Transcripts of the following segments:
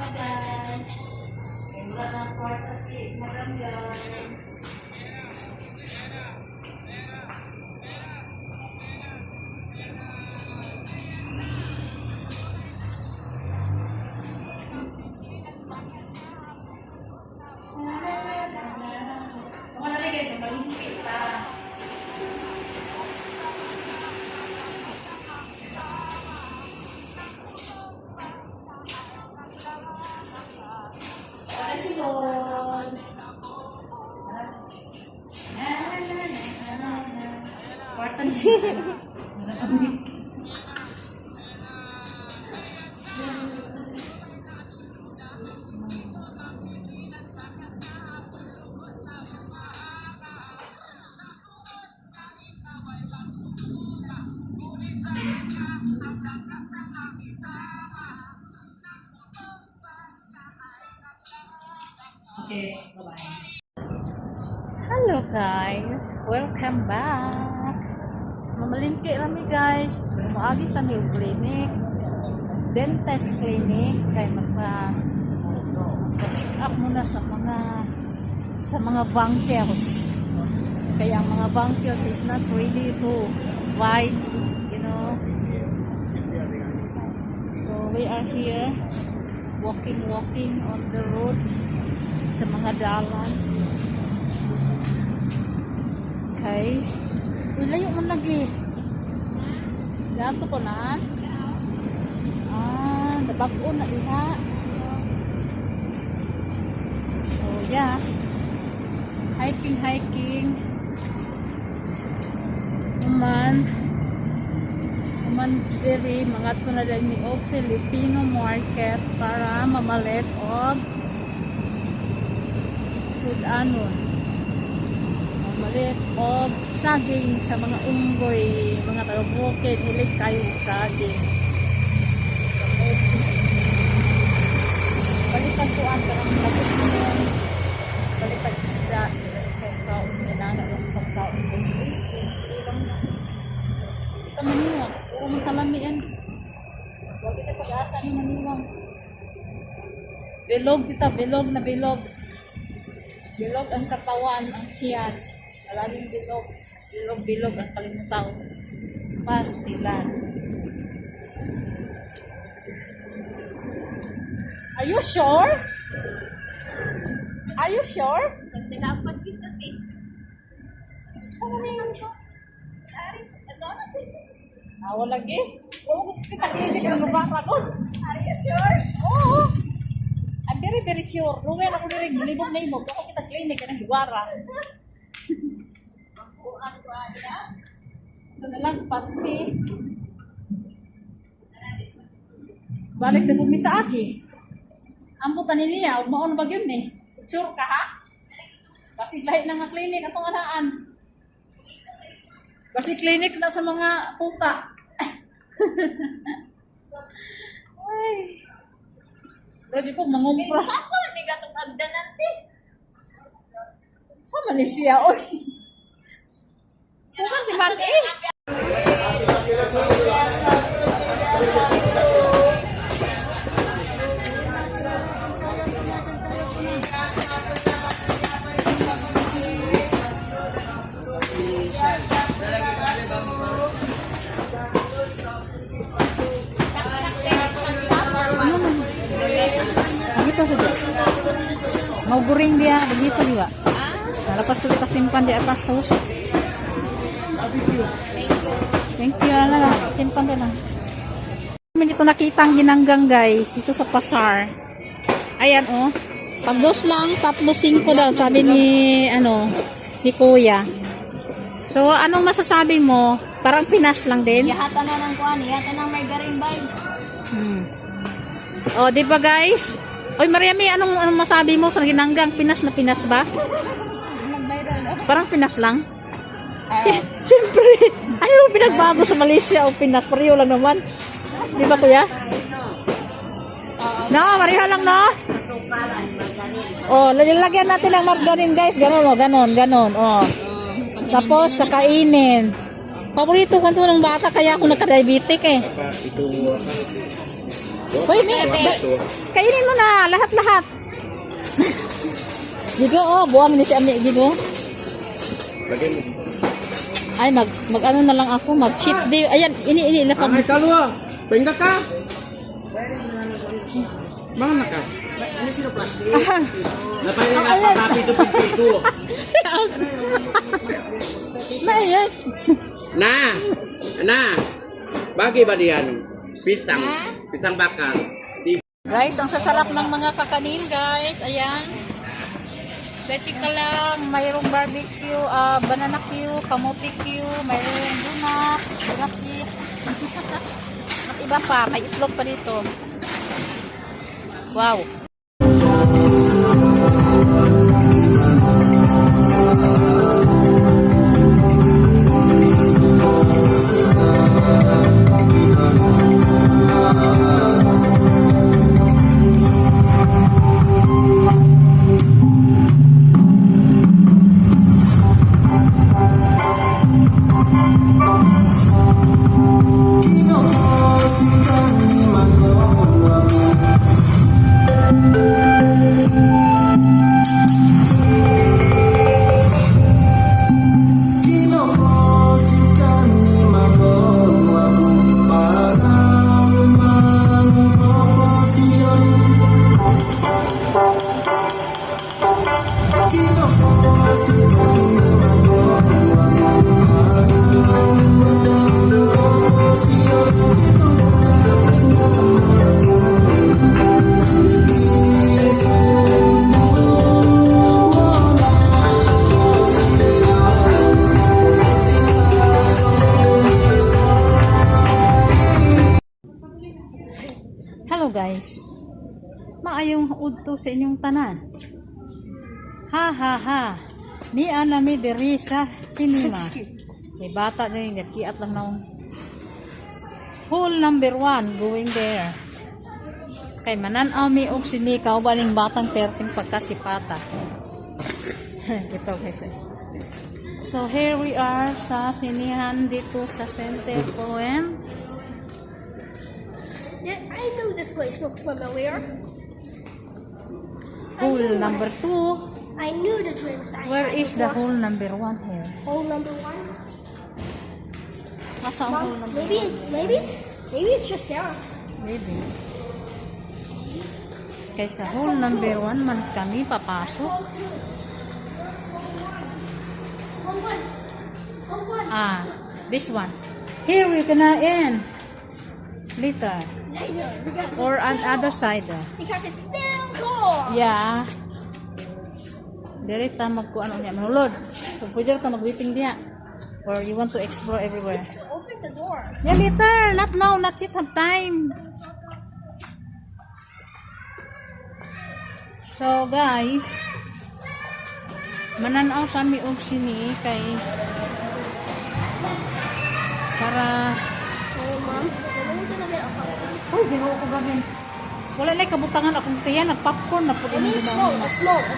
guys. Wala na kwarta si Madam guys. Mga na guys, malingkit pa. Important sih. Okay, bye-bye. Hello guys, welcome back. Mamalingki kami guys. Maagi sa new clinic, dentist clinic, kay magpa-check up muna sa mga bunkers. Kaya ang mga bunkers is not really too wide, you know. So we are here walking on the road sa mga dalan. Okay. Layo man lagi. Dato ko na. Nabag-o na iha. So, yeah. Hiking. Uman diri mga tunay ni o Filipino market para mamalit og sudanon. Mamalit og saging sa mga unggoy, mga taga-bukid, hilig kayo saging. Balikan tuan karang labot mo. Balikan isda. Kaya kaon nila na ang pagkaon ko. Kita maniwang. Puro mong talamian. Huwag kita pag-asa ni maniwang. Bilog kita, bilog na bilog. Bilog ang katawan, ang tiyan. Maraming bilog. Bilog ang kalimutaw. Pastilan. Are you sure? Are you sure? Nagtilapas kita, ti. Ano na yun siya? Wala lagi. Oo, kita hindi ka mabaka ko. Are you sure? Oo. I'm very sure. Lumayan ako na rin. Manibog. Ako kita klinik ka ng duwara. Bukan ko ada. Ito na lang, pasti. Balik na bumi sa aki. Amputan niya, maon ba yun eh? Sure ka ha? Kasi lahit na nga klinik atong anaan. Kasi klinik na sa mga tuta. Ay. Lagi po mangumpra. Sako ni gatong agdanan, ti. Sa Malaysia, oy. Bukan di man eh. Begitu saja. Mau goreng dia begitu juga. Nah, lepas itu kita simpan di atas terus. Thank you lah. Simpan din lang. Dito nakita ang ginanggang guys dito sa pasar. Ayan oh. Pagdos lang 3-5 daw sabi ni ni Kuya. So anong masasabi mo? Parang Pinas lang din. Yahata na ng kuan, yahata ng margarine bag. Oh, di ba guys? Oy, Mariami, anong masabi mo sa ginanggang? Pinas na Pinas ba? Nag-viral na. Parang Pinas lang? Siyempre. Ayaw pinagbago sa Malaysia o Pinas. Pareho lang naman. Di ba kuya? No, pareho lang no? Oh, lalagyan natin ng margarine guys. Ganon o, ganon. Oh. Tapos kakainin. Paborito ko ng bata kaya ako nagka-diabetic eh. Hoy, kainin mo na lahat-lahat. Gigo, oh, buwang ni si Ami, gigo. Lagyan mo. Ay, mag ano na lang ako, mag-cheat day. Ayan, ini lapag. Ay, kalwa. Pengga ka. Mana ka? Ini sino plastik? Napay na nga papi to pito. Mayan. Na. Bagi ba diyan? Pisang bakar. Guys, ang sasarap ng mga kakanin, guys. Ayan. Basically lang, mayroong barbecue, banana Q, kamote Q, mayroong donut, at iba pa, may itlog pa dito. Wow. Hello guys. Maayong udto sa inyong tanan. Ha ha ha. Ni anami diri sa cinema. May bata din gatkiat lang naong. Hall number 1 going there. Kay mananaw mi og sinikaw baling batang 13 pagkasipata. Ito guys. So here we are sa sinihan dito sa Center Point. Yeah, I know this place looked familiar. Hole number 2. I knew the dream site. Where is the hole number 1 here? Hole number 1? Nasa ang hole number Maybe it's just there. Maybe. Kaysa hole number 1 man kami papasok. Ah, this one. Here we gonna end. Later. Or on other side. Because it's still cool. Yeah. Dili ta magkuan unya manulod. So pwede ta magwaiting diha. Or you want to explore everywhere. Open the door. Yeah, later. Not now. Not yet have time. So, guys, mananaw sa mi og sini kay para Oh, Mom. We're gonna get a popcorn. uy, ginoo ko gamin. Wala na kabutangan akong tiyan, nag-popcorn na po I mean a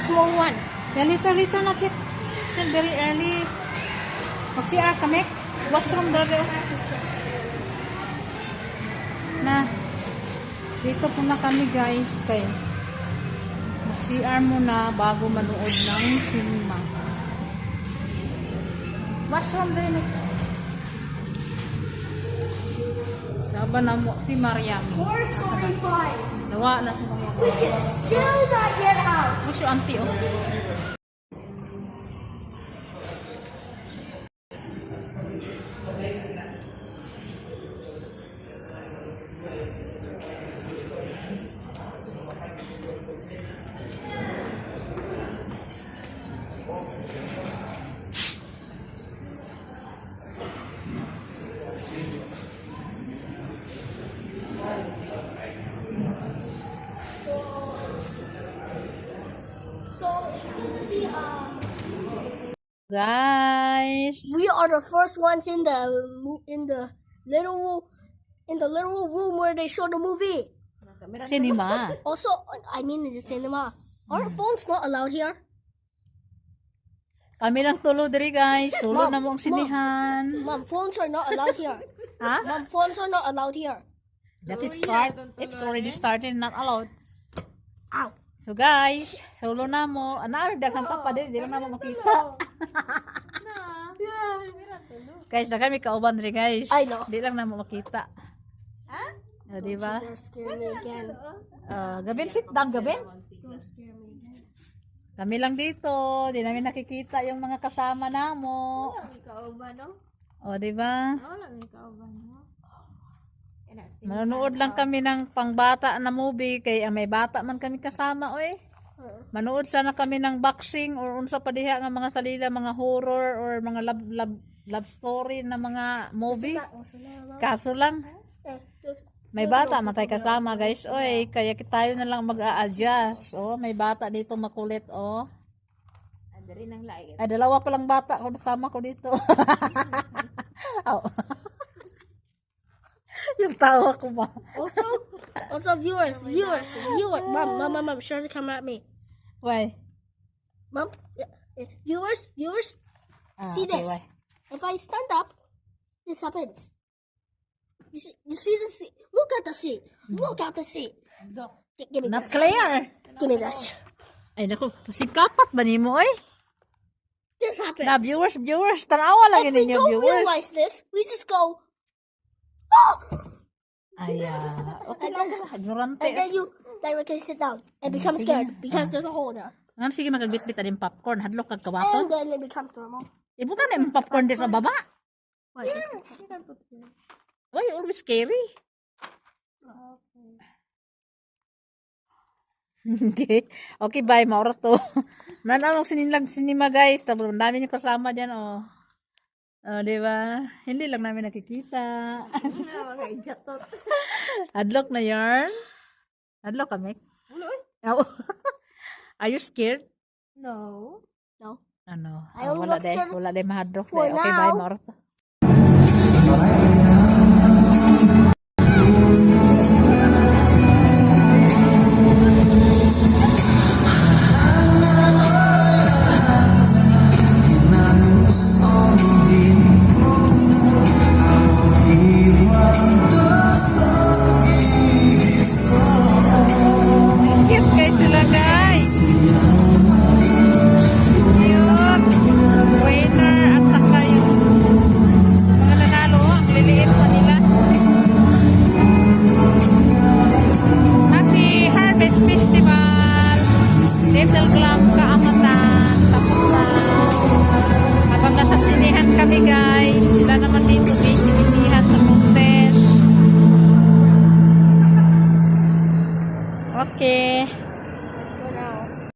small one. Yeah, later, not yet. Still very early. Mag-CR kami. Washroom dito. Na, dito po na kami guys. Kay mag-CR muna bago manood ng cinema. Washroom din. Laban na mo si Mariam. Toy Story 5. Nawa na si Mariam. Which is still not yet out. What's your auntie? Oh? So it's gonna be Guys. we are the first ones in the little room where they show the movie. Cinema. Also, I mean in the cinema. Are phones not allowed here? Kami lang tulo diri guys. Sulo Mom, na mo ang sinihan. Mom, phones are not allowed here. Ha? Mom, phones are not allowed here. That it start. It's already started, not allowed. Ow. So guys, solo na mo. Ano, daghang pa pa din, di lang na mo makita. Guys, na kami kauban rin guys. I know. Di lang na mo makita. O, di ba? Don't scare me again. Gabin, sit down, Gabin. Don't scare me again. Kami lang dito, di namin nakikita yung mga kasama namo. O, di ba? Manonood lang kami ng pangbata na movie kay may bata man kami kasama oy. Manood sana kami ng boxing or unsa pa diha nga mga salida, mga horror or mga love story na mga movie. Kaso lang may bata matay kasama guys oy, kaya tayo na lang mag-a-adjust. Oh, may bata dito makulit oh. Ay, dalawa pa lang bata ko kasama ko dito. Oh. Yung tawa ko ba? Also, viewers, mom, sure to come at me. Why? Mom, viewers, see okay, this. why? If I stand up, this happens. You see the seat? Look at the seat. Look at the seat. Give me Not this. clear. Give me this. Ay naku, sikapat ba nimo oy? This happens. Na viewers, tanawa lang If we ninyo don't viewers. realize this, we just go, oh! Ay, okay lang. Ignorante. And then you can sit down and become scared because there's a hole there. Ano sige magagbitbit din popcorn, hadlok kag kawaton. And then it becomes normal. Ibutan na yung popcorn din sa baba. What is it? Why you always scary? Okay. Okay, bye. Maura to. Manalong sinilag sinima guys. Tapos namin yung kasama dyan, oh. Oh, di ba? Hindi lang namin nakikita. Mga idiotot. Adlock na yarn. Adlock kami. Oh. Are you scared? No. No. Ano? I only Wala got de. scared Wala de mahadlock. for Okay, now. bye. Maura to. Cute guys sila guys. Cute. Winner at saka yung mga nanalo. Ang liliit pa nila. Happy Harvest Festival. Little Club Kaamatan. Tapos na. Habang nasa sinihan kami guys. Sila naman dito busy-busyhan sa contest. Okay.